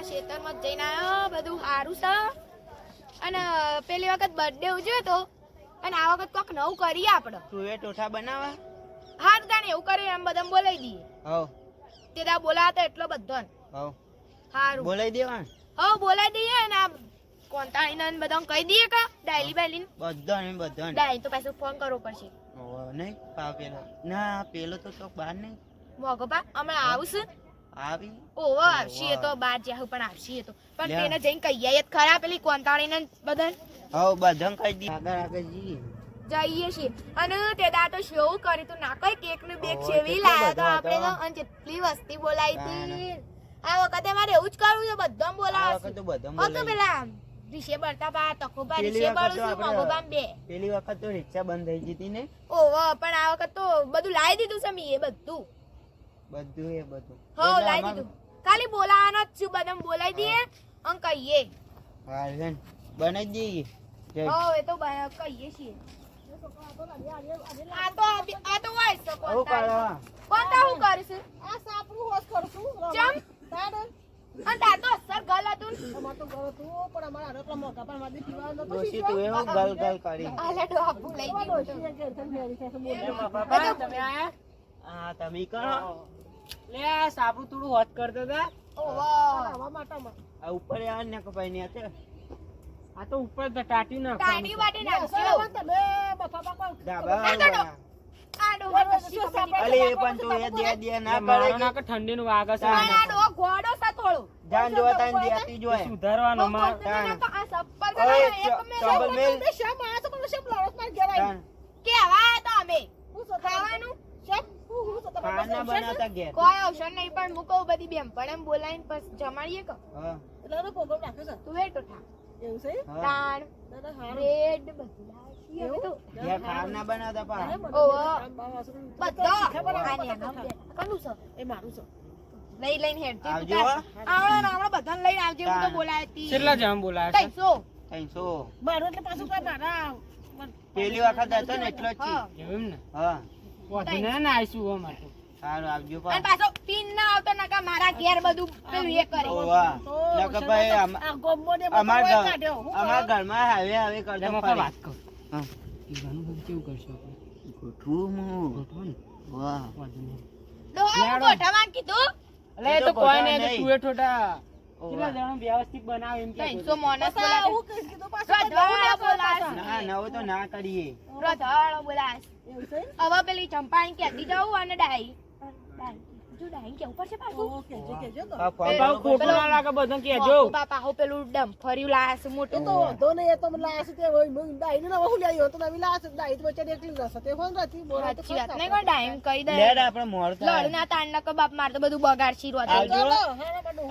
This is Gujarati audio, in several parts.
ખેતરમાં જઈને આવ્યો બધું સારું છે અને પેલી વખત બર્થડે ઉજવ્યો તો અને આ વખત કોક નવું કરીએ આપણે તું એ ટોઠા બનાવા હાર તાણે એવું કરે એમ બધાને બોલાવી દઈએ હવ તે દા બોલાવતા એટલો બધો હવ હારું બોલાઈ દેવા હવ બોલાવી દઈએ અને આ કોંતાણીને ને બધાને કહી દઈએ કે ડાયલી બાયલી બધા ડાયલી તો પાછું ફોન કરવો પડશે નહીં પા પેલો ના પેલો તો ચોક બહાર નહીં મોગો પા હમણાં આવશે આવી ઓવો આવશે એ તો બાર જ્યાં પણ આવશે એ તો પણ તેને જઈને કહી આવીએ ખરા પેલી કોંતાણીને બધાને હવ બધા કહી દી આગળ જઈએ જઈએ છીએ અને તે દા તો શેવ કરી તું ના કઈ કેક નું બેક સેવી લાયા તો આપણે તો અને જેટલી વસ્તી બોલાવી હતી આ વખતે મારે એવું જ કરવું છે બધા બોલાવશે તો પેલા રિશે બળતા બા તકોબા રિશે બળું છું મગોબા બે પેલી વખત તો રિક્ષા બંધ થઈ ગઈ ને ઓવો પણ આ વખત તો બધું લાવી દીધું છે મી એ બધું હો લાવી દીધું ખાલી બોલાવાનો જ છું બધા બોલાવી દઈએ અને કહીએ હા બનાવી દઈએ હો એ તો કહીએ છીએ આ તો હોય છે કોણતા હું કરીશ આ સાપરું હોશ કરશું ચમ તાડ અને તાર તો અસર ગલ હતું અમાર તો ગયો તું પણ અમારા આટલા મોટા પણ માદી પીવા નતો દોશી તું એવો ગલ કરી આલે ડોબુ લઈ દીધું ડોશી કે ઘર ફેરી છે બોલ બાપા તમે આયા હા તમે કરો લે આ સાબુ થોડું હોત કરતો હતા ઓવો આવા માટામાં આ ઉપર આ ને કપાઈ ને આતે આ તો ઉપર તો ટાટી ના ટાણી વાટી નાખજો તમે બફા બાપા ડાબા આ ડોહા કશી ખબર અલે પણ તું એ દે ના કરે ના કે ઠંડી નું વાગે છે પણ આ ડોહા ગોડો છે થોડો જાન જોવા તાન દેતી જોય સુધારવાનો માં આ સપ્પલ ઓય એક મે ચંબલ મેલ તે શા માં તો પણ શા લડત માં ગેરાઈ તાન કેવા તો અમે હું તો ખાવાનું શા હું તો ખાના બનાવતા ઘેર કોઈ ઓપ્શન નહીં પણ મૂકો બધી બેમ પણ એમ બોલાઈને બસ જમાડીએ કે હા એટલે પ્રોગ્રામ રાખે છે તું એ ટોઠા એવું છે હા તાણ દાદા હારું બ્રેડ બધું લાવી હવે તો ઘેર ખાના બનાવતા પા ઓવો બધો ખબર આને આમ દે કનું છે એ મારું છે લઈ લઈને હેડતી આવજો. આવડો બધાને લઈને આવજે હું તો બોલાયતી કેટલા જણ બોલાયા છે 300 300 મારું એટલે પાછું કઈ મારા પેલી વખત હતો ને એટલો જ હા. છે એમ ને હા વધીને ને આઈશું હો માટે સારું આવજો અને પા પાછો પિન ના આવતો નકા મારા ઘેર બધું પેલું એ કરે ઓ વાહ નકર ભાઈ આ ગોમો ને અમાર બધું કાઢ્યો ઘરમાં હવે કરતો એમાં ફરી વાત કર હા પીવાનું બધું કેવું કરશો આપણે ગોઠવું હું ગોઠવો ને વાહ વધીને ડોહા ગોઠામાં કીધું અલે એ તો કોઈ નહીં તો તું એ ઠોટા કેટલા જણ વ્યવસ્થિત બનાવ એમ કે 300 માણસ પાછા બોલાવે હું કઈ કીધું પાછા રધવાળો બોલાવે ના નવો તો ના કરીએ રધવાળો બોલાવે એવું છે હવે પેલી ચંપાણી કહેતી જાઉં અને ડાઈ જો ડાઈ કેવું પડશે પાછું ઓકે કેજો તો આ ફોન બાપા ખોટું ના લાગે બધું કહેજો બાપા હો પેલું ડમ ફર્યું લાયા છે એ મોટું તો વાંધો નહીં એ તો મને લાયા છે તે હોય હું ડાઈ ને નવા હું લઈ આવ્યો તો નવી લાયા છે ડાઈ તો બચારી એકલી રસ તે ફોન રાતી બોલા તો સાચી વાત નહીં કોઈ ડાઈમ કહી દે લેડ આપણે મોડ થાય લડના તાણ કે બાપ માર તો બધું બગાડશી રોતે આવજો.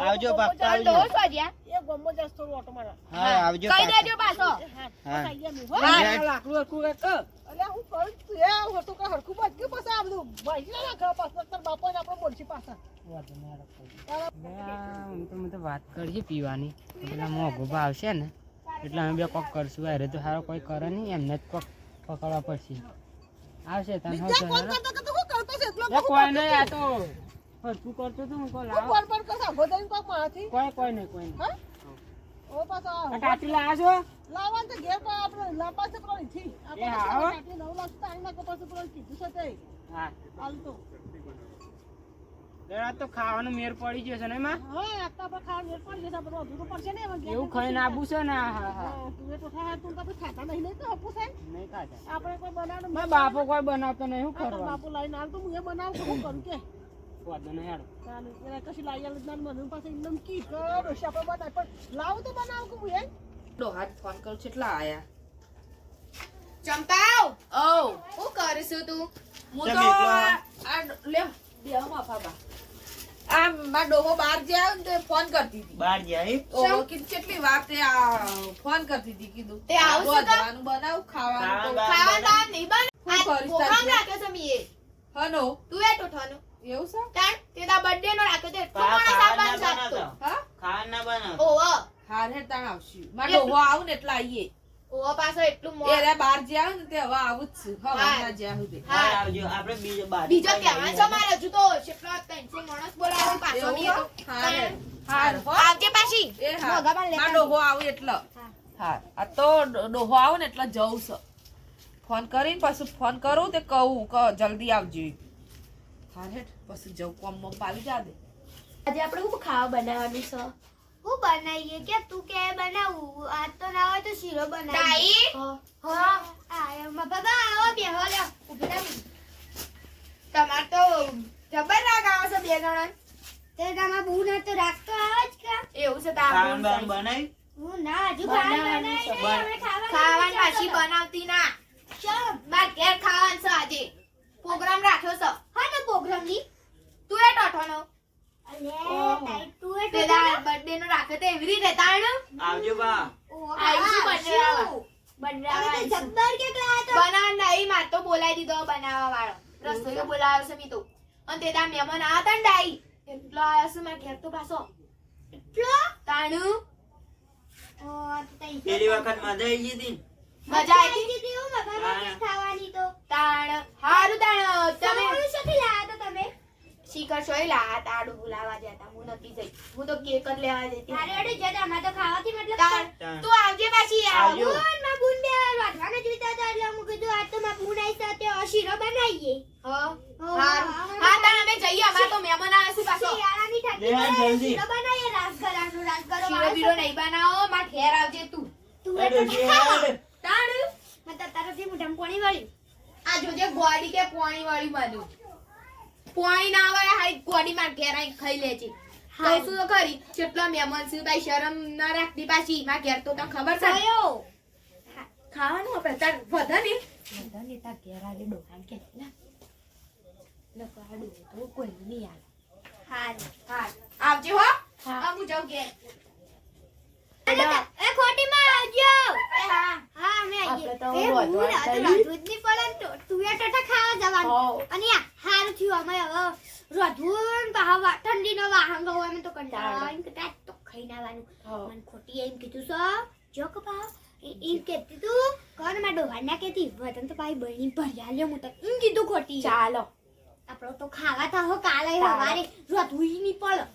આવજો બાપા ચાલ આવજો ડોહો સોજ્યા એ ગમો જાસ થોડું ઓટો મારા હા આવજો કહી પાછા. દેજો પાછો હા ખાઈ ગયા મેં હો હા. લાકડું હરખું કાક અલ્યા હું કરું તું એ હું તો કા હરખું બાદ કે પાછા આ બધું ભાઈ ના નાખા પાછા તાર બાપા ને આપણો બોલશી પાછા મને તો વાત કરશે પીવાની પેલા મોઘો આવશે ને એટલે અમે બે કોક કરશું અરે તો સારો કોઈ કરે નહીં એમને જ કોક પકડવા પડશે આવશે તને બીજા ફોન કરતા કરતા હું કરતો છે એટલો કોઈ નહીં આ તો હરખું કરતો તો હું કોઈ લાવ કોણ પણ કસા ગોદાઈ કોક માથી કોઈ નહીં હા ઓ પાછા આ ટાટી લાયા છો લાવવાનું તો ઘેર પર આપણે લાંબા છે પણ થી એ હા હો. આપણે 9 લાખ તો આઈના કપાસ પર કીધું છે તે હા હાલ તો જરા તો ખાવાનું મેર પડી જશે ને એમાં હા આતા પર ખાવા મેર પડી જશે બધું અધૂરું પડશે ને એમાં એવું ખાઈને આબુ છે ને હા હા તું એ તો ખાય તું તો ખાતા નહીં તો હપુ છે નહીં ખાતા આપણે કોઈ બનાવવાનું મારા બાપો કોઈ બનાવતો નહીં શું આ તો કરવાનું બાપુ લાઈને હાલ તો હું એ બનાવું તો હું કરું કે વાંધો નહીં હેડો ચાલે એટલે કશી લાઈ આલ ના મને પાસે એકદમ કી કરો શાપા બનાવ પણ લાવ તો બનાવ કે હું એ ડોહા ફોન કરું કેટલા આયા ચંપાવ ઓ હું કરીશું તું હું કેમ તો એકલો? આ લે બેહો માફાબા આ માર ડોહો બહાર જાય ને ફોન કરતી હતી બહાર જાય ઓ કેટલી વાર તે આ ફોન કરતી હતી કીધું તે આવશે તો જવાનું બનાવ ખાવાનું ખાવા નહીં બન શું કરીશ તાર કોણ છે? રાખે છે મીએ હનો તું એ ટોઠાનો એવું છે તાણ તે દા બર્થડે નો રાખે તે એટલો પા- માણસ ખાવા આપવાનું ના સાચતો બનાવતા. હા ખાવાના બનાવ ઓવો હાર હેડ તાણ આવશું મારે ડોહો આવું ને એટલે આવીએ ઓવો પાછો એટલું મોં એરે બાર જ્યાં ને તે હવે આવું જ છું હવે હા. ના જ્યાં સુધી હા. આવજો આપણે બીજો બાજુ બીજો કહેવા છે મારે હજુ તો કેટલા 300 માણસ બોલાવે પાછો એવું મીએ તો હો? હા હેડ. હારું, હો. આવજે પાછી એ હા ભોગા પણ લેતા મારો ડોહો આવે એટલે હા. હા આ તો ડોહો આવે ને એટલે જવું છે ફોન કરીને પછી ફોન કરું તે કહું કે જલ્દી આવજો હા હેઠ પછી જવું કોમ પાલી જા દે આજે આપણે શું ખાવા બનાવવાનું છે હું બનાવીએ કે તું કે બનાવું આ તો ના હોય તો શીરો બનાવી તાઈ હા આયો માં બાબા આવો બેહો લ્યો ઉભી રહો. તમાર તો જબર રાગ આવે છે બે જણા તે ગામમાં બહુ ના તો રાખતો આવે જ કા એવું છે ખાવાનું તાર બનાવી હું ના હજુ ખાવાનું બનાવવાનું બનાવી છે. નહીં, હવે ખાવાની પાછી ચાલો. બનાવતી ના ચાલો. માર ઘેર ખાવાનું છે આજે પ્રોગ્રામ રાખ્યો છે હા તો પ્રોગ્રામ ની તું એ ટોઠોનો અલે ઓહો. તાઈ તું એ તે તાર બર્થડે નો રાખ્યો તો એવી રીતે તાણ આવજો બા આવીશું બનાવવા. તમે તો જબ્બર કે લાયા તો બનાવ નહીં માર તો બોલાવી દીધો બનાવવા વાળો રસોઈયો બોલાવ્યો છે મી તો અને તે તાર મહેમાન આવ્યા તા ને ડાઈ એટલો આવ્યો છે માર ઘેર તો પાછો એટલો તાણું ઓ આ તો તાઈ પેલી વખત મજા આવી ગઈ હતી મજા આવી આવી ગઈ હું મગા હા. ખાવાની તો તાણ હારું તાણ તમે તમે શોથી લાયા તો તમે શીખર સોય લા તાડું બોલાવા જતા હું નથી જઈ હું તો કેક જ લેવા જતી અરે અરે જતા અમાર તો ખાવાથી મતલબ તાણ તાણ. તું આવજે પાછી આવજો. આવું માં બુન બે વાટવાના જોઈતા હતા એટલે હું કીધું આ તો માં બુન આઈ સાથે શીરો બનાવીએ હારું હા તાણ અમે જઈએ અમાર તો મહેમાન આવે છે પાછો શિયાળાની ઠંડી લે, પડે, જલ્દી. શીરો બનાવીએ રાસગરાનો રાસગરો શીરો વાળો બીરો નહીં બનાવો માર ઘેર આવજે તું તું એ એ તો ડોશી ખાવા. હેડ. તાણ મતલબ તારાથી મોઢામાં પાણી વાળ્યું. આ જોજે ગોડી કે પોણી વાળી બાજુ પોણી ના આવે હાઈ ગોડી માર ઘેર આઈ ખાઈ લેજે કઈશું તો ખરી કેટલા મહેમાન છે ભાઈ શરમ ના રાખતી પાછી માર ઘેર તો તને ખબર છે ને? કયો? ખાવાનું આપણે તાર વધે ને તાર ઘેર આવે ડોહાન કે ના લગાડું તો કોઈ નહીં આવે હારું. હા આવજે હો હા. હા હું જાઉં ઘેર એ ખોટીમાં આવજો. એ હા હા, અમે આવીએ. આપણે તો એ રોજ હું રોજ આ તો કરી. રોજનું જ નહીં પડે ને તો તું એ ટટા ખાવા જવાનું. હોવ. અને આ હારું થયું અમે હવે રોધવું ને પાછા ઠંડીનો વાહન ગયો અમે તો કંટાળો આવે ને કે તાજ તો ખાઈને આવવાનું. હોવ. મને ખોટી એમ કીધું છે જો કે ભાવ એમ કહેતી તું કોણ માં ડોહા ના કહેતી વતન તો ભાઈ બહેની ભર્યા લ્યો હું તો એમ કીધું ખોટી ચાલો આપણો તો ખાવા તો હો કાલે સવારે રોધવું ય નહીં પડે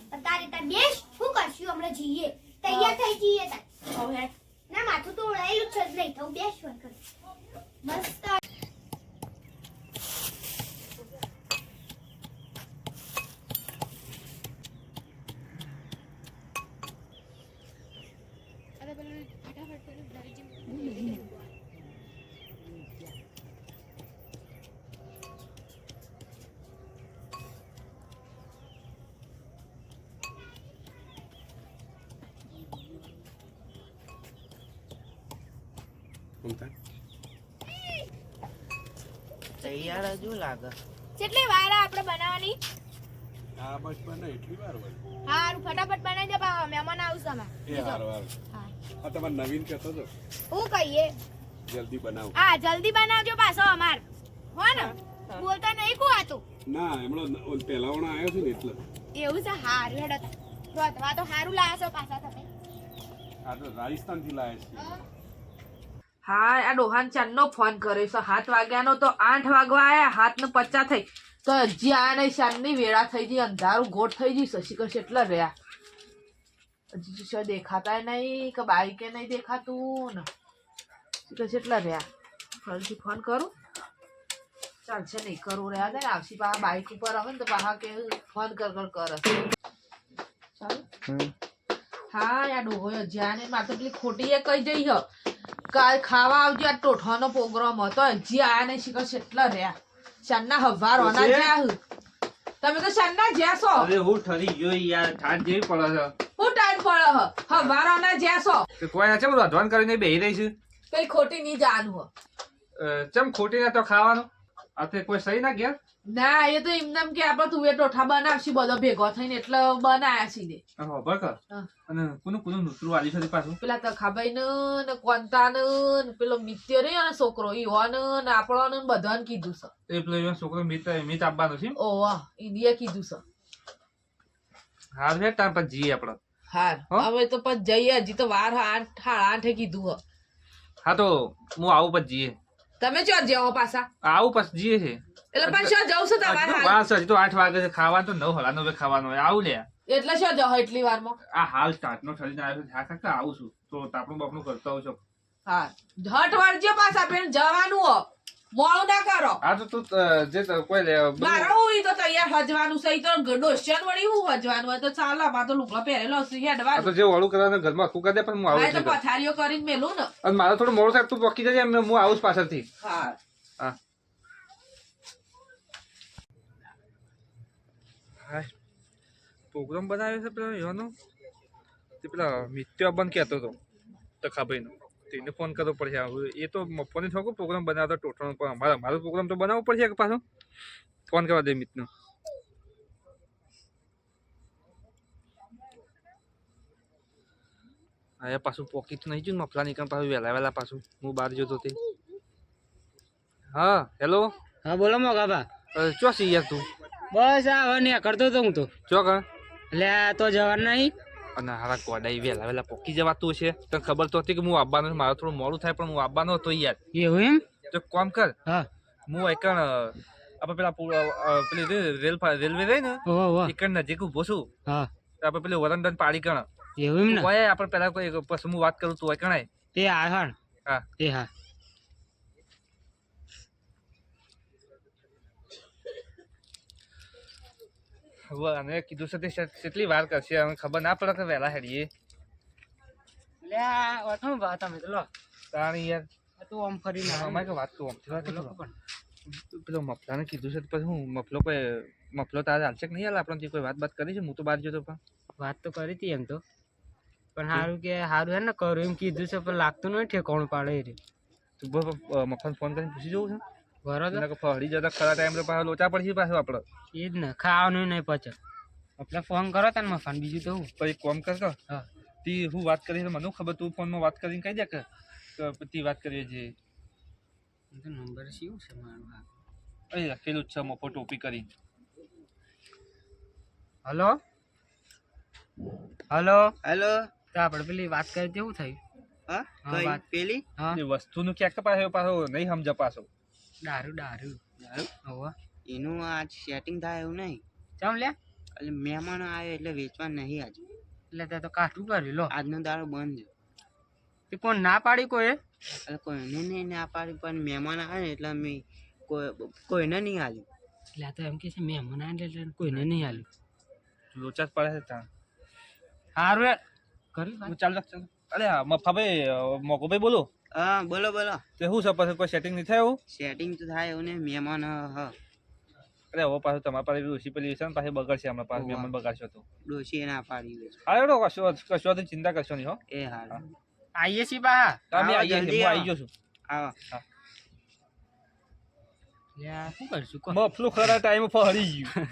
પણ તારે તાર બેસ શું કરશું હમણાં જઈએ તૈયાર થઈ જઈએ તાર હવે ના માથું તો ઓળાયેલું જ છે જ નહીં થવું બેસવાનું કર મસ્ત તૈયાર હજુ લાગે કેટલી વાર આ આપણે બનાવવાની હા બસ બને એટલી વાર હોય હારું ફટાફટ બનાવી દે પાછા મહેમાન આવશે અમે એ હાર વાર હા. આ તમારે નવીન કહેતો હતો હું કહીએ જલ્દી બનાવો હા જલ્દી બનાવજો પાછો અમાર હો ને બોલતા નહીં કો આતું ના હમણાં પહેલાવાળા આવ્યો છે ને એટલે એવું છે હારું હેડો રોધવા તો હારું લાયા છો પાછા તમે આ તો રાજસ્થાન થી લાયા છે હા આ ડોહાન ચાંદનો ફોન કર્યો છે 7 વાગ્યાનો તો 8 વાગવા આયા 7:50 થઈ તો હજી આ નહીં ચાંદની વેળા થઈ ગઈ અંધારું ગોટ થઈ ગઈ શશિકર કેટલા રહ્યા હજી શું દેખાતા નહીં કે બાઈકે નહીં દેખાતું ને શશિકર કેટલા રહ્યા ફરીથી ફોન કરું ચાલશે નહીં કરું રહ્યા દે ને આવશી પાછા બાઈક ઉપર આવે ને તો પાછા કે ફોન કર કરે ચાલો હા યાર ડોહો હજી આ ને મારે તો પેલી ખોટી એ કઈ જઈ હ કાલ ખાવા આવજો આ ટોઠાનો પ્રોગ્રામ હતો હજી આયા નહીં શીખર કેટલા રહ્યા શાનના હવાર ઓના જ્યાં તમે તો શાનના જ્યાં છો હવે હું ઠરી ગયો યાર ઠાઠ જેવી પડે છે હું ટાઈમ પડે હ હવાર ઓના જ્યાં છો તો કોઈ ના ચમ રાંધવાન કરીને બેહી રહી છે કઈ ખોટી નહીં જાનું હો ચમ ખોટી ના તો ખાવાનું આ તે કોઈ સહી ના ગયા ના એ તો એમનેમ કે આપણે તું એ ટોઠા બનાવશી બધો ભેગો થઈને એટલે બનાયા છી ને ખબર કર હા. અને કોનું નૂતરું વાલી છે પાછું પેલા તખાભાઈ ને કોંતા ને પેલો મિત્ય રે અને છોકરો ઈવન ને આપણો ને બધાને કીધું છે એ પેલો એનો છોકરો મિત આપવાનો છે ઓહ ઇન્ડિયા કીધું છે હાર છે તાર પછી જઈએ આપણે હાર હો? હવે તો પછી જઈએ હજી તો વાર 8:30 કીધું હ હા તો હું આવું પછી જઈએ તમે ચો જાઓ પાછા આવું પછી જઈએ છે એટલે પણ શું જવું છે તમારે હાલ? બસ હજી તો 8 વાગે છે ખાવાનું તો 9 હલાનો ખાવાનું હોય આવું લે એટલે શું જહ એટલી વારમાં આ હાલ સ્ટાર્ટનો થઈને આવ્યો છું હા કાકા આવું છું તો તાપણું બાપણું કરતો આવું છું હા ઝટ વળજો પાછા પેન જવાનું હો મોડું ના કરો આ તો તું જે કોઈ મારો હોય તો તૈયાર હજવાનું સહી તો ડોસ્યન વળી હું હજવાનું હોય તો ચાલ અમાર તો લુગડો પહેરેલો હશે આ હેડવાનું તો જે વાળું કરવાનું ઘરમાં આખું કરી દે પણ હું હા આવું તો છું પથારીઓ કરીને મેલું ને અને મારે થોડું મોડું થાય તું પકી જજે એમને હું આવું છું પાછળથી હા હા હાય પ્રોગ્રામ બનાવ્યો છે પેલો એવાનો તે પેલા મિત્ય બંધ કહેતો હતો તખાભાઈનો તેને ફોન કરવો પડશે હવે એ તો ફોન થોડો પ્રોગ્રામ બનાવતો ટોટલ પણ મારો પ્રોગ્રામ તો બનાવવો પડશે કે પાછો ફોન કરવા દે મિતનો હા પાછું પોકેટ નહીં જોયું મફલા નીકળ પાછું વહેલા પાછું હું બહાર જતો તે હા હેલો હા બોલો મોગાભા ચો સી યાર તું બસ આ હવે ને કરતો તો હું તો ચો કા એટલે આ તો જવાનું નહીં અને હારા કોડાઈ વહેલા પોકી જવાતું છે તને ખબર તો હતી કે હું આવવાનો છું મારે થોડું મોડું થાય પણ હું આવવાનો હતો યાર એવું એમ તો કામ કર હા હું એકણ આપણે પેલા પેલી રેલવે રહી ને ઓહો એકણ નજીક ઉભો છું હા આપણે પેલું વરંડન પાડી કણ એવું એમ ને હોય આપણે પેલા કોઈ પછી હું વાત કરું તું હોય કણાય તે હા હા હા તે હા હવે અને કીધું છે તે કેટલી વાર કરશે હવે ખબર ના પડે કે વહેલા હેડીએ લે આ વાતો વાત અમે તો લો તાણી યાર આ તો આમ ફરીને અમારે કે વાત તો આમથી વાત લોકો કરો. પણ પેલો મફલાને કીધું છે તો પછી હું મફલો તારે હાલશે કે નહીં હાલ આપણને કોઈ વાત કરી છે હું તો બહાર જતો પણ વાત તો કરી હતી એમ તો પણ સારું કે સારું હે ને કરું એમ કીધું છે પણ લાગતું નહીં ઠેકાણું પાડે એ રે તું મફલાને ફોન કરીને પૂછી જવું છે બરોબર એને કે ફરી જતા ખરા ટાઈમ તો પાછા લોચા પડશે પાછું આપણે એ જ ને ખાવાનું નહીં પચે એટલે ફોન કરો તને મફાન બીજું તો હું પછી કોમ કર તો હા તી હું વાત કરી મને ખબર તું ફોનમાં વાત કરીને કહી દે કે તી વાત કરીએ છે એ તો નંબર શું છે મારો હા અહીં લખેલું જ છે મફો ટોપી કરી હલો હલો હેલો તો આપણે પેલી વાત કરી તેવું થયું હા હા, કઈ વાત. પેલી હા એ વસ્તુનું ક્યાંક પાછો નહીં સમજ પાછો દારૂ દારૂ હોવા એનું આજ સેટિંગ થાય એવું નહીં ચમ લે એટલે મહેમાનો આવ્યો એટલે વેચવા નહીં આજ એટલે તે તો કાઠું કર્યું લો આજનો દારૂ બંધ છે તે કોણ ના પાડી કોઈ એટલે કોઈને નહીં ના પાડી પણ મહેમાન આવે ને એટલે અમે કોઈને નહીં આવ્યું એટલે આ તો એમ કે છે મહેમાન આવે એટલે કોઈને નહીં હાલ્યું લોચા જ પડે છે ત્યાં સારું યાર કરી વાત. ચાલ ચાલ અરે હા મફાભાઈ મોકોભાઈ બોલો હા બોલો બોલો તે શું છે પછી કોઈ સેટિંગ નહીં થાય એવું સેટિંગ તો થાય એવું ને મહેમાન હા અરે હવે પાછું તમારા પાસે ઓછી પેલી છે ને પાછી બગડશે હમણાં પાછું મહેમાન બગાડશો તો ડોશી ના પાડી હોય અરે એડો કશો ચિંતા કરશો નહીં હો એ હાલ આવીએ છીએ બા તમે આવો, આવીએ જલ્દી હું આવો. આવી ગયો છું આવો શું કરશું કહો મફલું ખરા ટાઈમ ફરી ગયું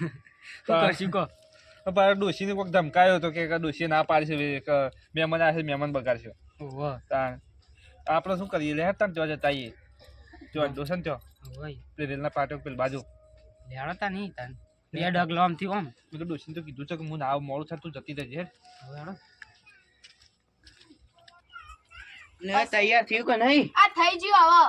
શું કરશું કહો પાછા ડોશીને કોઈક ધમકાયો હતો કે ડોશી ના પાડશે કે મહેમાન આવશે મહેમાન બગાડશે ઓહો તાણ આપણે શું કરીએ લે તાણ ત્યાં જતા આવીએ જો ડોશન ત્યાં હોય પેલી રેલના પાટો પેલી બાજુ લેડો તા નહીં તાન બે ડગલો આમથી આમ મેં તો ડોશીને તો કીધું છે કે હું ના મોડું થાય તું જતી રહેજે હેડ. લેડો લે તૈયાર થયું કે નહીં આ થઈ ગયું હવે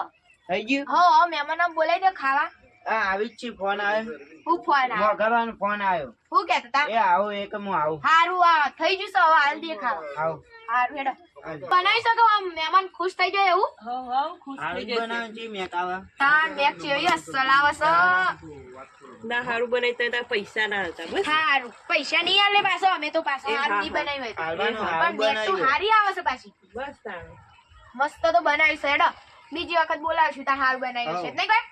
થઈ ગયું હો મહેમાનો બોલાવી દો ખાવા હા આવી જ છે ફોન આવ્યો હું ફોન આવ્યો મોઘાવાનો ફોન આવ્યો હું કહેતા તા એ આવો એક હું આવું હારું આ થઈ જશે હવે હાલ દે ખાવા આવું હારું હેડો બનાવી શકો આમ મહેમાન ખુશ થઈ જાય એવું આવી બનાવ છે મેં કાવા તાન મેક ચેવી અસલ આવે છે ના હારું બનાવી તો પૈસા ના હતા બસ હારું પૈસા નહીં આલે પાછો અમે તો પાછો હારું નહીં બનાવી હોય તો. હાલવાનું હારું પણ મેક તો બનાવ્યું હારી આવે છે પાછી બસ તાણે મસ્ત તો બનાવી છે હેડો બીજી વખત બોલાવશું તાર હારું બનાવ્યું છે નહીં કઈ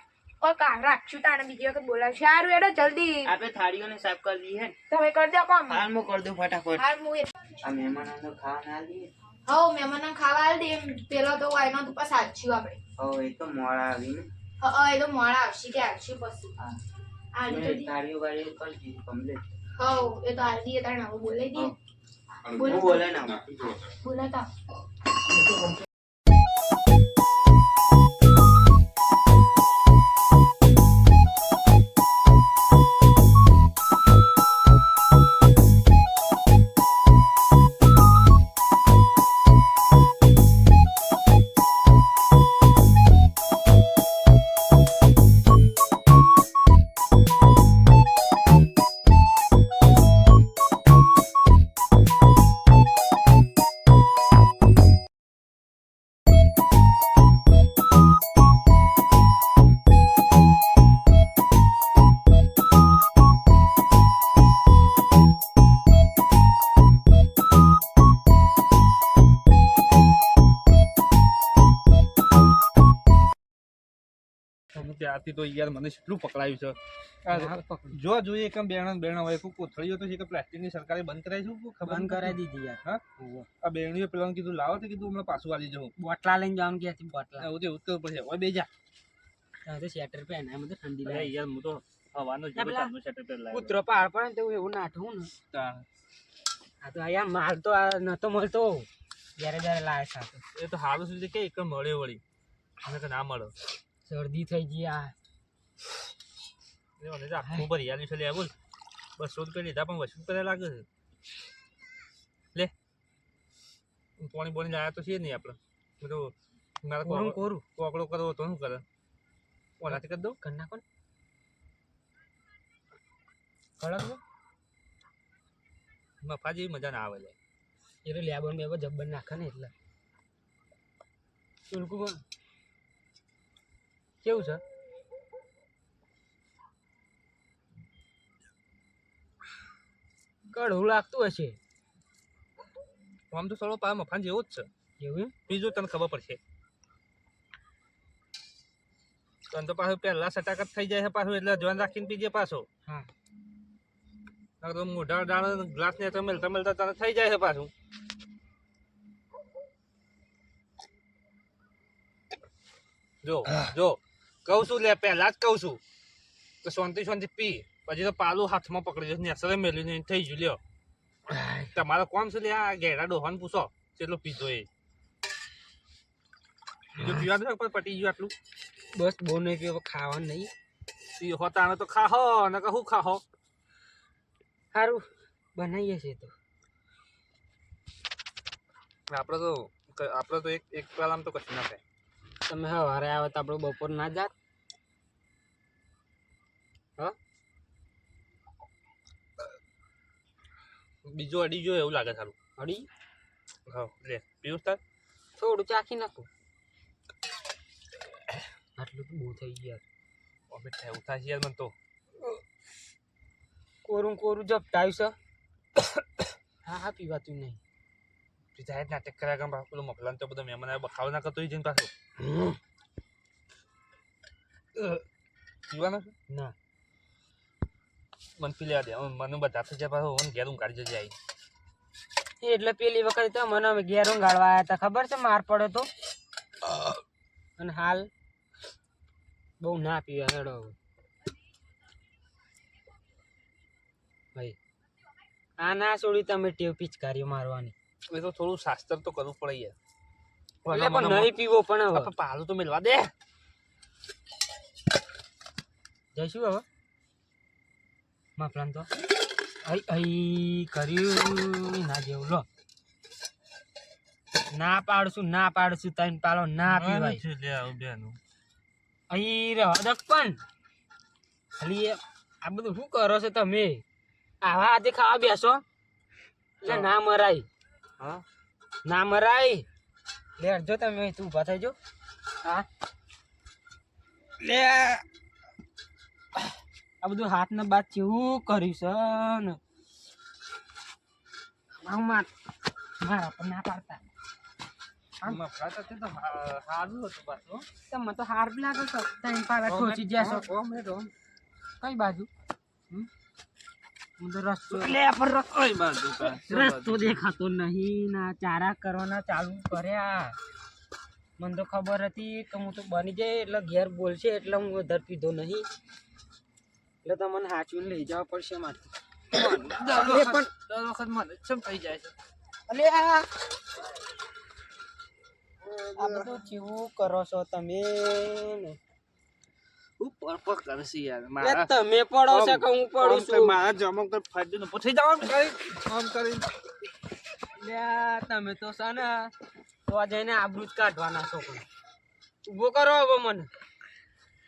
ઓકે રાખશું તાને બીજી વખત બોલાવશું હારું હેડો જલ્દી આપણે થાળીઓને સાફ કરી દઈએ તમે કરી દો કોમ હાલ હું કરી દઉં ફટાફટ હાર હું આ મહેમાનોને ખાવા ના દઈએ હો મહેમાનને ખાવા આલ દે એમ પેલો તો એનો તો પાછા આછ્યું આપણે હવે એ તો મોડા આવીને એ તો મોડા આવશે કે આવશે પછી આલુ તો દી થાળીઓ વાળીઓ કરી દીધી કમ્પ્લીટ હો એ તો આલ દીએ તારે હવે બોલાઈ દે હું બોલે ના બોલાતા ત્યારથી તો યાર મને કેટલું પકડાયું છે જો જોઈએ કે બેણા હોય કોઈ કોથળીઓ તો છે કે પ્લાસ્ટિકની સરકારે બંધ કરાવી છે કોઈ ખબર બંધ કરાવી દીધી યાર. હા આ બેણીઓ પેલા કીધું લાવો તો કીધું હમણાં પાછું વાલી જવું બોટલા લઈને જવાનું કે છે બોટલા. એવું તો એવું તો પડશે હવે બે જા હવે તો સ્વેટર પહેરે એમ તો ઠંડી અરે લાગે. યાર હું તો હવાનો જ પેલા સેટર પર લાવ્યો કૂતરો પાડ પડે ને તો એવું નાઠવું ને. આ તો અહીંયા માલ તો આ નતો મળતો જ્યારે જ્યારે લાવે સાથે. એ તો હારું સુધી કે એક મળે વળી અને કે ના મળે શરદી થઈ ગઈ આ. મને તો આખું ભરિયાલી છે લે બોલ 200 રૂપિયા લીધા પણ વસૂલ કરે લાગે છે લે પાણી બોણી લાયા તો છે નહીં આપણે મેં તો મારા કોરું કોકડો કરવો તો શું કરે ઓનાથી કરી દઉં કર નાખો ને. કડક છે? મફા જેવી મજા ના આવે લે એ તો લેબન બેબો જબ્બર નાખે ને એટલે. ચુલકું પણ કેવું છે? કડવું લાગતું હશે. આમ તો સળો પા મફાન જેવો જ છે એવું એમ? બીજું તને ખબર પડશે તને તો પાછું પહેલા સટાકટ થઈ જાય છે પાછું એટલે ધ્યાન રાખીને પીજે પાછો હા. તો મોઢા ડાળ ગ્લાસ ને મેલતા તને થઈ જાય છે પાછું જો જો કહું છું લે પહેલા જ કહું છું કે શાંતિ પી પછી તો પાલું હાથમાં પકડી જશે નેસરે મેલીને થઈ ગયું લ્યો તમારો કોમ છે લે આ ઘેડા ડોહાને પૂછો કેટલો પીધો એ બીજું પીવાનું પણ પટી ગયું આટલું બસ બહુ નહીં પીવો ખાવાનું નહીં. પી હોતા તો ખાહો ને કહું ખાહો સારું બનાવીએ છીએ તો. આપણે તો એક પેલામાં તો કશું ના થાય તમે સવારે આવે તો આપણે બપોર ના જાત. બીજું અડી જો એવું લાગે સારું અડી હા લે પીવું તાર થોડું ચાખી નાખું. આટલું તો બહુ થઈ ગયા. હવે એવું થાય છે યાર મને તો કોરું કોરું જપટાયું છે. હા હા પીવાતું નહીં. જાહેર નાટક કર્યા કે પેલું મફલાન તો બધા મહેમાન આવે બખાવ ના કરતો હોય જઈને પાછું પીવાનું છે ના મને પી લેવા દે મને બધા થઈ જાય પાછું મને ઘેર કાઢી જજે આવી એટલે પેલી વખત તો મને ઘેર ઊંઘાડવા આવ્યા હતા ખબર છે માર પડ્યો તો. અને હાલ બહુ ના પીવા હેડો ભાઈ. આ ના છોડી તમે ટેવ પિચકારીઓ મારવાની. એ તો થોડું શાસ્ત્ર તો કરવું પડે યાર એટલે પણ નહીં પીવો પણ હવે પાલું તો મેળવા દે જઈશું હવે મફલાન તો અઈ કર્યું ના જેવું લો. ના પાડશું તઈને પાલો ના પીવાય. અહીં રહેવા દક પણ ખાલી આ બધું શું કરો છો તમે? આવા આજે ખાવા બેસો એટલે ના મરાય. હા ના મરાય. લેજો તમે તું ઊભા થઈ જો. હા લે આ બધું હાથ ને બાદ કેવું કર્યું છે ને મારા પર ના પાડતા. સારું હતું પાછું તમે તો હાર લાગે છો તઈને પાલા ઠોચી ગયા છો. કઈ બાજુ? રસ્તો દેખાતો નહીં ના ચારા કરવાના ચાલુ કર્યા. મને તો ખબર હતી કે હું તો બની જાય એટલે ઘેર બોલશે એટલે હું વધારે પીધો નહીં એટલે તમને હાચવીને લઈ જવા પડશે મારે. પણ દર વખત મને ચમ થઈ જાય છે. અલે આ બધું કેવું કરો છો તમે ને? ઉપર પર કરશે યાર લે તમે પડો છો કે હું પડું છું? મારા જમક તો ફાડી નો પૂછી જાવ આમ કરી લે તમે તો છે ને તો જઈને આબરૂ જ કાઢવાના છો. પણ ઊભો કરો હવે મને.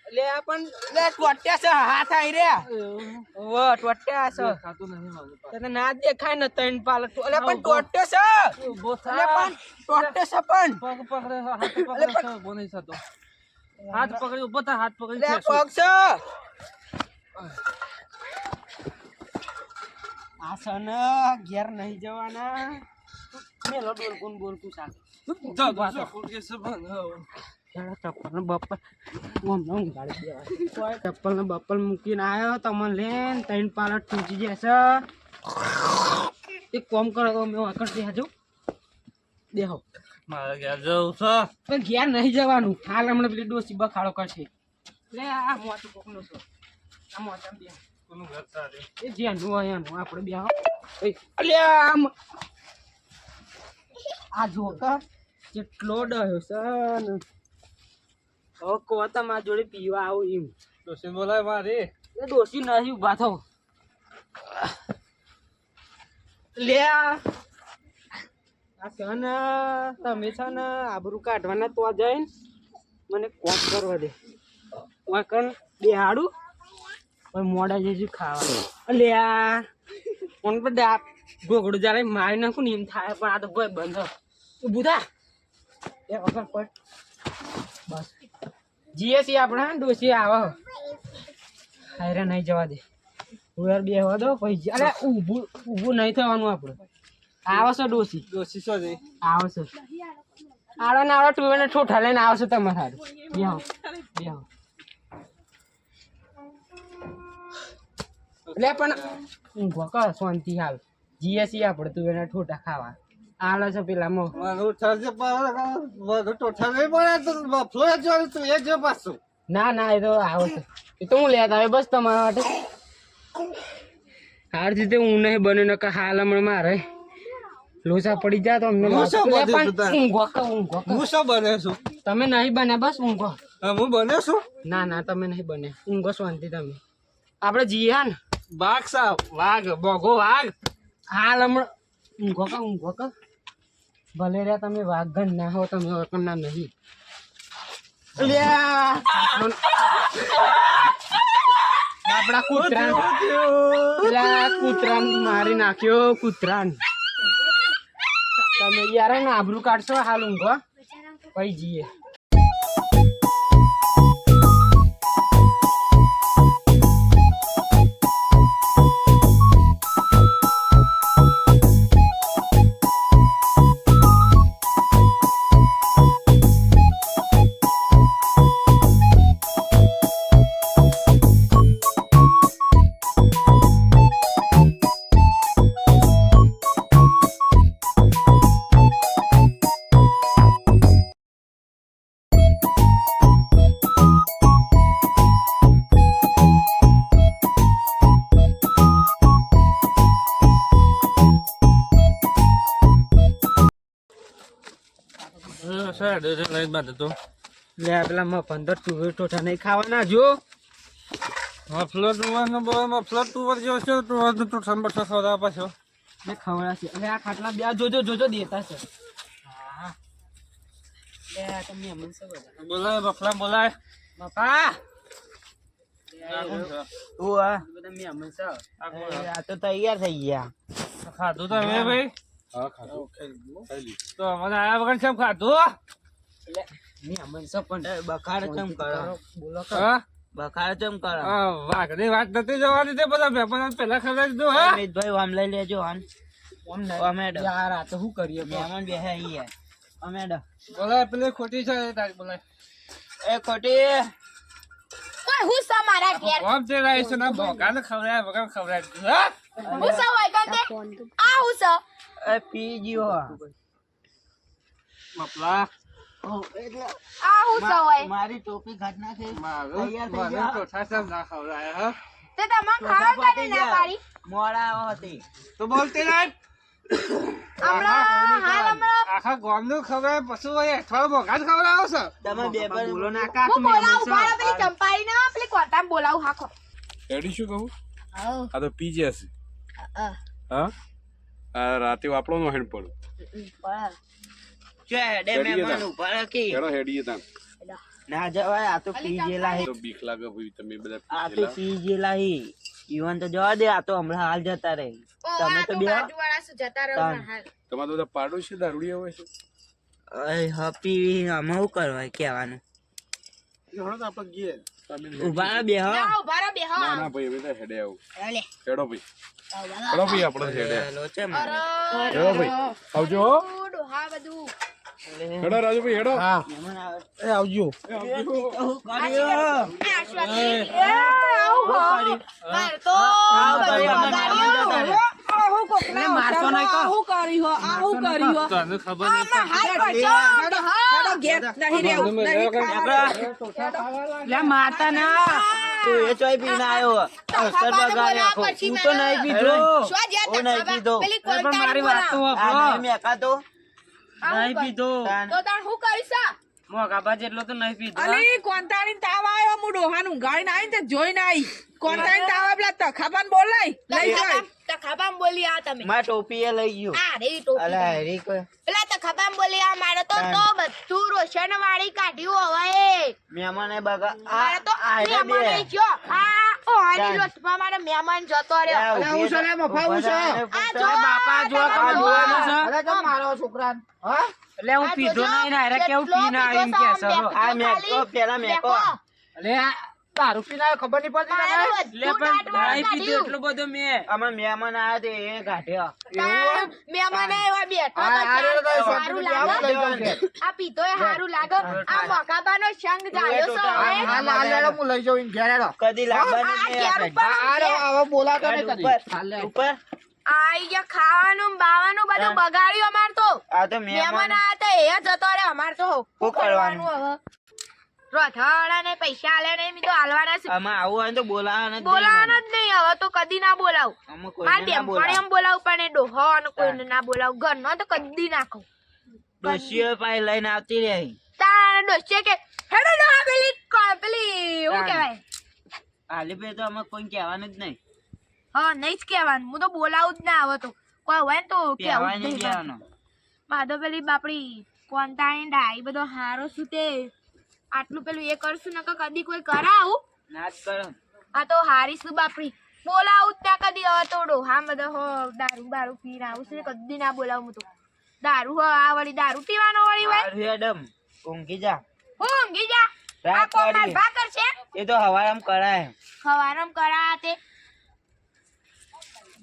લે પણ લે ટોટ્યા છે હાથ આઈ રહ્યા. ઓ ટોટ્યા છે ખાતું નહીં મારું તને ના દેખાય ને તૈન પાલ. અલે પણ ટોટ્યો છે. ઉભો અલે પણ ટોટ્યો છે પણ પગ પકડે હાથ પકડે ઉભો નહીં થતો. હાથ પકડી ઉભો થા હાથ પકડી લે પગ છે. આ છે ને ઘેર નહીં જવાના. મેલો બોલકું સાક. યાર ચપ્પલ ને બપ્પલ ચપ્પલ ને બપ્પલ મૂકીને આવ્યો તમને લેન ત્રણ પાલટ ટૂંચી જશે એક કામ કરો તો મેં આગળ દેજો દેહો મારે ઘેર જવું છે પણ ઘેર નહીં જવાનું હાલ હમણાં પેલી ડોસી બખાડો કરશે લે આ મોટું કોકનું છે આ મોટા બે કોનું ઘર તારે એ જેનું હોય એનું આપણે બે અલ્યા આમ આ જો કા કેટલો ડયો છે ને હવે કો તમારા જોડે પીવા આવું એમ ડોસી બોલાય મારી એ ડોસી નહીં ઉભા થો લે આ છે ને તમે છે ને આબરૂ કાઢવાના તો જઈને મને કોમ કરવા દે વાકણ બેહાડું પણ મોડા જઈશું ખાવા અલ્યા કોણ પર દાપ ગોગડું જ્યારે મારી નાખું ને એમ થાય પણ આ તો કોઈ બંધ ઊભું થા એ વખત પર બસ જીએ છીએ આપણે ડોસી આવે હારે નહીં જવા દે હું યાર બે હવા દો પછી અરે ઊભું નહીં થવાનું આપણે આવે છે ડોસી ડોસી શું છે આવે છે આડો ને આડો ટુવેને ઠોઠા લઈને આવશે તમારે હારું બેહો બેહો એટલે પણ ઊંઘો કર શાંતિ હાલ જીએ છીએ આપણે ટુવેના ઠોઠા ખાવા આલો છે પેલા મો ના ના એ તો આવે છે એ તો હું લેતા આવે બસ તમારા માટે હાર રીતે હું નહીં બને નકર હાલ હમણાં મારે લોચા પડી જાય તો અમને ઊંઘો હું શું બને છું તમે નહીં બને બસ ઊંઘો હું બને છું ના ના તમે નહીં બને ઊંઘો શાંતિ તમે આપણે જીએ ને બાઘ સાહેબ વાઘ બોગો વાઘ હાલ હમણાં ઊંઘો કા ભલે રહ્યા તમે વાઘ ગણ ના હો તમે વકન ના નહીં આપડા કૂતરાન મારી નાખ્યો કૂતરાન તમે યાર ને આબરૂ કાઢશો હાલ ઊંઘો પછી જઈએ લે પેલા મફન તો ટુવેર ટોઠા નહીં ખાવાના જો મફલર તુવર જેવો છે તો ઠંબા ખવડાવવા પાછો ને ખવડાશે હવે આ ખાટલા બે જોજો જોજો દેતા છે હા લે તમે અમન સે બોલાય મફલા બોલાય બાપા તું આ બધા મે અમન સે આ તો તૈયાર થઈ ગયા ખાધું તો હવે ભાઈ હા ખાધું ખાઈ લીધું તો મને આયા વગર કેમ ખાધું લે મે અમન સે પણ બખાડ ચમ કરો બોલો હા બખાડ ચમ કરો વાઘની વાત નથી જવાની તે બધા વેપાર પેલા ખવડાવી દીધું હા અમિતભાઈ આમ લઈ લેજો આન અમે યાર આ તો શું કરીએ મહેમાન બેહે અહીંયા અમે બોલાય પેલી ખોટી છે તારી બોલાય એ ખોટી ઓય હું સા મારા ઘેર કોમ તે રાઈ છે ના ભોગાને ખવડાય વગર ખવડાવી દીધું હા હું સા હોય કાંતે આ હું સા એ પી ગયો મફલા આ હું સા હોય મારી ટોપી ઘાટ નાખે મારું મને ચોથા સાહેબ ના ખવડાય હા તે તમાર ખાવા કાઢી ના પાડી મોડા આવો હતી તો બોલતી નહીં હમણાં આખા ગામનું ખવડાય પશુ હોય થોડો ભોગા જ ખવડાવો છો તમે બે પર બોલો ના કા હું બોલાવું ભાડા પેલી ચંપાઈ ના પેલી કોટામ બોલાવું હાખો એડી શું કહું આ તો પી જશે હા આ રાતે વાપરો નો હેડ પડો છે ડે મહેમાન ઉપર કી કેડો હેડીએ તાન ના જવાય આ તો પી ગયેલા હે તો બીક લાગે ભાઈ તમે બધા આ તો પી ગયેલા હે ઈવન તો જવા દે આ તો હમણાં હાલ જતા રહે તમે તો બે બાજુવાળા શું જતા રહો હાલ તમારે બધા પાડોશી દારૂડિયા હોય છે હપી આમાં શું કરવા કહેવાનું ઉભા બે હો ના ઉભા રહો બેહો ના ના ભાઈ હવે તો હેડે આવું લે હેડો ભાઈ હેડો ભાઈ આપણે હેડે લોચે હેડો ભાઈ આવજો હો. ડોહા બધું હેડો રાજુભાઈ હેડો મહેમાન આવે એ આવજો શું કર્યું? મારે તો બધું બગાડ્યું. મારતો નહીં કહો. તને ખબર નહીં લે મારતા ના તું એ ચોય પીને આવ્યો અવસર બગાડ્યો આખો. હું તો નહીં પીધો શું જ્યાં હું નહીં પીધો પેલી પણ કોલકારી મારી વાત તો બોલાવો. આ વાપરો. નહીં મેકાતો નહીં પીધો તો તાણ હું કરીશ આ? મોગાબા જેટલો તો નહીં પીધો અલી કોંતાણી તાવ આવ્યો હું ડોહાન ઊંઘાડીને આવીને તે જોઈને આવી કોંતાણી તાવ આવે પેલા તખાબાન બોલાય લઈ જાય તખાબામ બોલી આ તમે મારા ટોપી એ લઈ ગયું આ રે ટોપી. અલા હેરી કોઈ પેલા તખાબામ બોલી આ મારે તો બધું રોશન વાળી કાઢ્યું હવે મહેમાને બગા મારે તો આ બે મહેમાન અહીં ગયો. આ ઓહાની લોટમાં મારો મહેમાન જતો રહ્યો. આ ઊભી છે. આ જો બાપા જો તમે આ જુઓ. જોવાનું છે મારો છોકરા હા એટલે હું આ પીધો જોજો, નહીં ને હારે કેવું કેટલો પીને પીધો આવ્યું એમ કે છે છે. આમ આ મેકો પેલા મેકો એટલે આ દારૂ પીને આવ્યો ખબર નહીં પડતી મારે તને? બધું લે પણ દાંતવાળું નહીં પીધું કાઢ્યું. એટલું બધું મેં આમાં મહેમાન આવ્યા તે એ ગાંઠ્યો મહેમાન એવા બેઠો તો સારું લાગે. આ પીતો એ સારું લાગે. આ મકાબાનો સંગ જાયો છે હવે. હું લઈ જાઉં ઘેર હેડો કદી લાવવાનું આ જ ઘેર નહીં ઉપર આપણે. હવે બોલાતો નહીં કદી ઉપર ઉપર આઈ ગયા ખાવાનું ને બાવાનું બધું બગાડ્યું અમાર તો. આ તો મહેમાન મહેમાન આયા તો એ જતો રે અમાર તો શું કરવાનું? હવે રોથાવાળા ને પૈસા આલે નહીં મી તો આલવાના છે. આમાં આવું હોય ને તો બોલાવાના જ નહીં. બોલાવાનો જ નહીં હવે તો કદી ના બોલાવું. આમાં મારે કોઈને ના બેનપણી બોલાવે. એમ બોલાવું પણ એ ડોહો અને કોઈને ના બોલાવું. ઘરનો તો કદી ના કહું. ડોશીઓ પાસે લઈને આવતી રહી. તારા ડોસીએ કે હેડો ડોહા પેલી શું કહેવાય આલી ભાઈ તો આમાં કોઈ કહેવાનું જ નહીં. હા નહીં જ કહેવાનું. હું તો બોલાવું જ ના આવે તો કોઈ હોય ને તો કહેવાય કહેવું જ નહીં નહીં. કહેવાનું. માધો પેલી બાપડી કોંતાણી ડાઈ બધો હારો શું તે આટલું પેલું એ કરશું ને કદી કોઈ કરાવું. ના જ કરો. આ તો હારીશું બાપડી બોલાવું જ ના કદી. હવે તો ડોહા બધો હો દારૂ બારૂ પીને આવું છે કદી ના બોલાવું હું તો. દારૂ હો આ વળી દારૂ પીવાનો વળી હોય. હારું હેડમ ઊંઘી જા. હું ઊંઘી જા. આ રાત કોમ માર પડી. ભાકર છે. એ તો હવારે આમ કરાય. ખવારમ કરા તે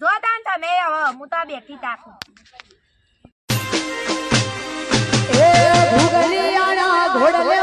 જો તાન તમે હવે હું તો બેઠી તાકું. એ ભૂગલિયાના ઘોડલે